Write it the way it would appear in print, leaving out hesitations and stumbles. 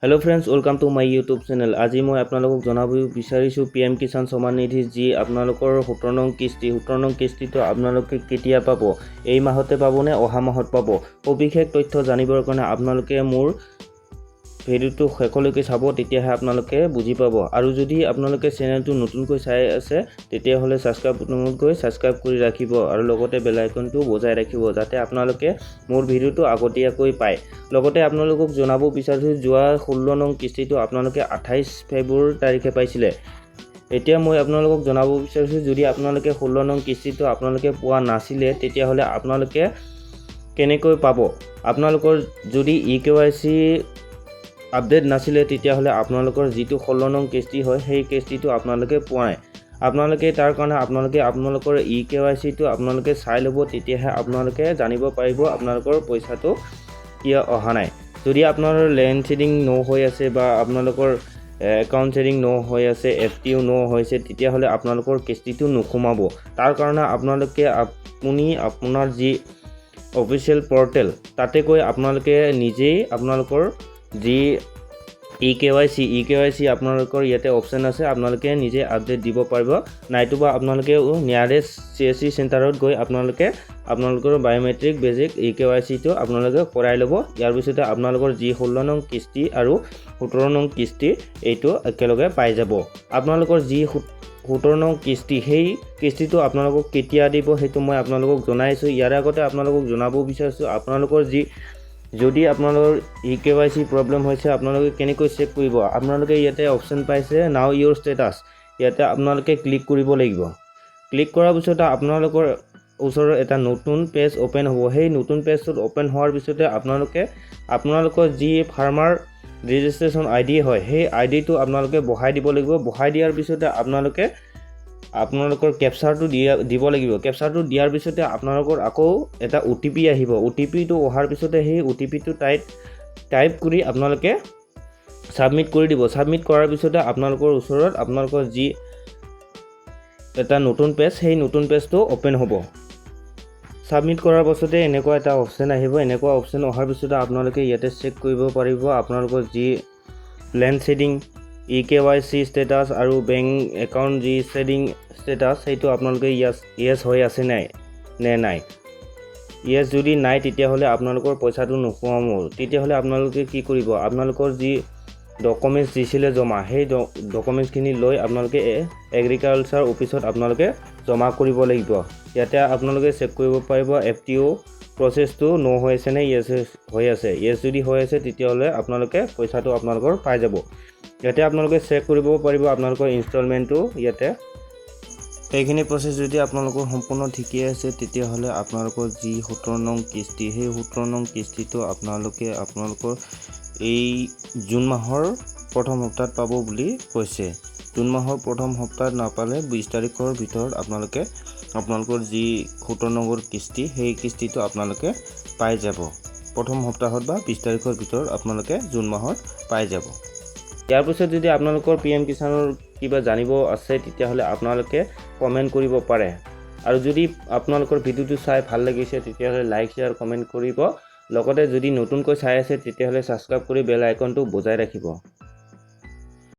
Hello friends, welcome to my YouTube channel. आज मैं आपलोक जनाब विचारिছোঁ पीएम किसान सम्मान निधि जी आपलोकर 17 नং किस्ती तो आपलोके केতিয়া पाब, এই মাহতে পাব নে অহা মাহত পাব, সবিশেষ তথ্য জানিবৰ কাৰণে আপোনালোকে মোৰ ভিডিওটো শেষলৈকে চাব, তেতিয়াহে আপোনালোকে বুজি পাব। আৰু যদি আপোনালোকে চেনেলটো নতুনকৈ চাই আছে তেতিয়াহ'লে সাবস্ক্ৰাইব বাটনত গৈ সাবস্ক্ৰাইব কৰি ৰাখিব আৰু লগতে বেল আইকনটো বজাই ৰাখিব যাতে আপোনালোকে মোৰ ভিডিওটো আগতীয়াকৈ পায়। লগতে আপোনালোকক জনাব বিচাৰিছোঁ যোৱা 16 নং কিস্তিটো আপোনালোকে 28 ফেব্ৰুৱাৰী তাৰিখে পাইছিলে। এতিয়া মই আপোনালোকক জনাব বিচাৰিছোঁ যদি আপোনালোকে 16 নং কিস্তিটো আপোনালোকে পোৱা নাছিলে তেতিয়াহ'লে আপোনালোকে কেনেকৈ পাব। আপোনালোকৰ যদি EKYC আপডেট নাছিলে তেতিয়াহ'লে আপোনালোকৰ যিটো 16 নং কিস্তি হয় সেই কিস্তিটো আপোনালোকে পোৱা নাই। আপোনালোকে তাৰ কাৰণে আপোনালোকৰ EKYC টো আপোনালোকে চাই ল'ব, তেতিয়াহে আপোনালোকে জানিব পাৰিব আপোনালোকৰ পইচাটো কিয় অহা নাই। যদি আপোনাৰ লেণ্ড শেডিং ন হৈ আছে বা আপোনালোকৰ একাউণ্ট শেডিং ন হৈ আছে, FTO ন হৈছে, তেতিয়াহ'লে আপোনালোকৰ কিস্তিটো নোসোমাব। তাৰ কাৰণে আপোনালোকে আপোনাৰ যি অফিচিয়েল পৰ্টেল তাতে গৈ আপোনালোকে নিজেই আপোনালোকৰ যি EKYC আপোনালোকৰ ইয়াতে অপশ্যন আছে, আপোনালোকে নিজে আপডেট দিব পাৰিব। নাইটোবা আপোনালোকে নিয়াৰেষ্ট CSC চেণ্টাৰত গৈ আপোনালোকৰ বায়োমেট্ৰিক বেজিক EKYC টো আপোনালোকে কৰাই ল'ব। ইয়াৰ পিছতে আপোনালোকৰ যি 16 নং কিস্তি আৰু 17 নং কিস্তি এইটো একেলগে পাই যাব। আপোনালোকৰ যি 17 নং কিস্তি সেই কিস্তিটো আপোনালোকক কেতিয়া দিব সেইটো মই আপোনালোকক জনাইছোঁ। ইয়াৰ আগতে আপোনালোকক জনাব বিচাৰিছোঁ আপোনালোকৰ যদি আপোনালোকৰ EKYC প্ৰব্লেম হৈছে আপোনালোকে কেনেকৈ চেক কৰিব। আপোনালোকে ইয়াতে অপশ্যন পাইছে নাও ইউৰ ষ্টেটাছ, ইয়াতে আপোনালোকে ক্লিক কৰিব লাগিব। ক্লিক কৰাৰ পিছতে আপোনালোকৰ ওচৰত এটা নতুন পেজ ওপেন হ'ব। সেই নতুন পেজটোত ওপেন হোৱাৰ পিছতে আপোনালোকৰ যি ফাৰ্মাৰ ৰেজিষ্ট্ৰেশ্যন ID হয় সেই IDটো আপোনালোকে বহাই দিব লাগিব। বহাই দিয়াৰ পিছতে আপোনালোকৰ কেপচাৰটো দিব লাগিব। কেপচাৰটো দিয়াৰ পিছতে আপোনালোকৰ আকৌ এটা OTP আহিব। OTPটো অহাৰ পিছতে সেই OTPটো টাইপ কৰি আপোনালোকে সাবমিট কৰি দিব। সাবমিট কৰাৰ পিছতে আপোনালোকৰ ওচৰত আপোনালোকৰ যি এটা নতুন পেজ সেই নতুন পেজটো ওপেন হ'ব। সাবমিট কৰাৰ পাছতে এনেকুৱা এটা অপশ্যন আহিব। এনেকুৱা অপশ্যন অহাৰ পিছতে আপোনালোকে ইয়াতে চেক কৰিব পাৰিব আপোনালোকৰ যি লেণ্ড শেডিং EKYC ষ্টেটাছ আৰু বেংক একাউণ্ট যি শেডিং ষ্টেটাছ সেইটো আপোনালোকে ইয়েছ হৈ আছে নে নাই। ইয়েছ যদি নাই তেতিয়াহ'লে আপোনালোকৰ পইচাটো নোসোমাব। তেতিয়াহ'লে আপোনালোকে কি কৰিব, আপোনালোকৰ যি ডকুমেণ্টছ দিছিলে জমা সেই ডকুমেণ্টছখিনি লৈ আপোনালোকে এগ্ৰিকালচাৰ অফিচত আপোনালোকে জমা কৰিব লাগিব। ইয়াতে আপোনালোকে চেক কৰিব পাৰিব FTO প্ৰচেছটো ন হৈ আছে নে ইয়েছ হৈ আছে। ইয়েছ যদি হৈ আছে তেতিয়াহ'লে আপোনালোকে পইচাটো আপোনালোকৰ পাই যাব। ইয়াতে আপোনালোকে চেক কৰিব পাৰিব আপোনালোকৰ ইনষ্টলমেণ্টটো। ইয়াতে এইখিনি প্ৰচেছ যদি আপোনালোকৰ সম্পূৰ্ণ ঠিকেই আছে তেতিয়াহ'লে আপোনালোকৰ যি 17 নং কিস্তি সেই 17 নং কিস্তিটো আপোনালোকৰ এই জুন মাহৰ প্ৰথম সপ্তাহত পাব বুলি কৈছে। জুন মাহৰ প্ৰথম সপ্তাহত নাপালে 20 তাৰিখৰ ভিতৰত আপোনালোকৰ যি 17 নম্বৰ কিস্তি সেই কিস্তিটো আপোনালোকে পাই যাব। প্ৰথম সপ্তাহত বা 20 তাৰিখৰ ভিতৰত আপোনালোকে জুন মাহত পাই যাব। ইয়াৰ পিছত যদি আপোনালোকৰ PM কিষাণৰ কিবা জানিব আছে তেতিয়াহ'লে আপোনালোকে কমেণ্ট কৰিব পাৰে। আৰু যদি আপোনালোকৰ ভিডিওটো চাই ভাল লাগিছে তেতিয়াহ'লে লাইক শ্বেয়াৰ কমেণ্ট কৰিব। লগতে যদি নতুনকৈ চাই আছে তেতিয়াহ'লে সাবস্ক্ৰাইব কৰি বেল আইকনটো বজাই ৰাখিব।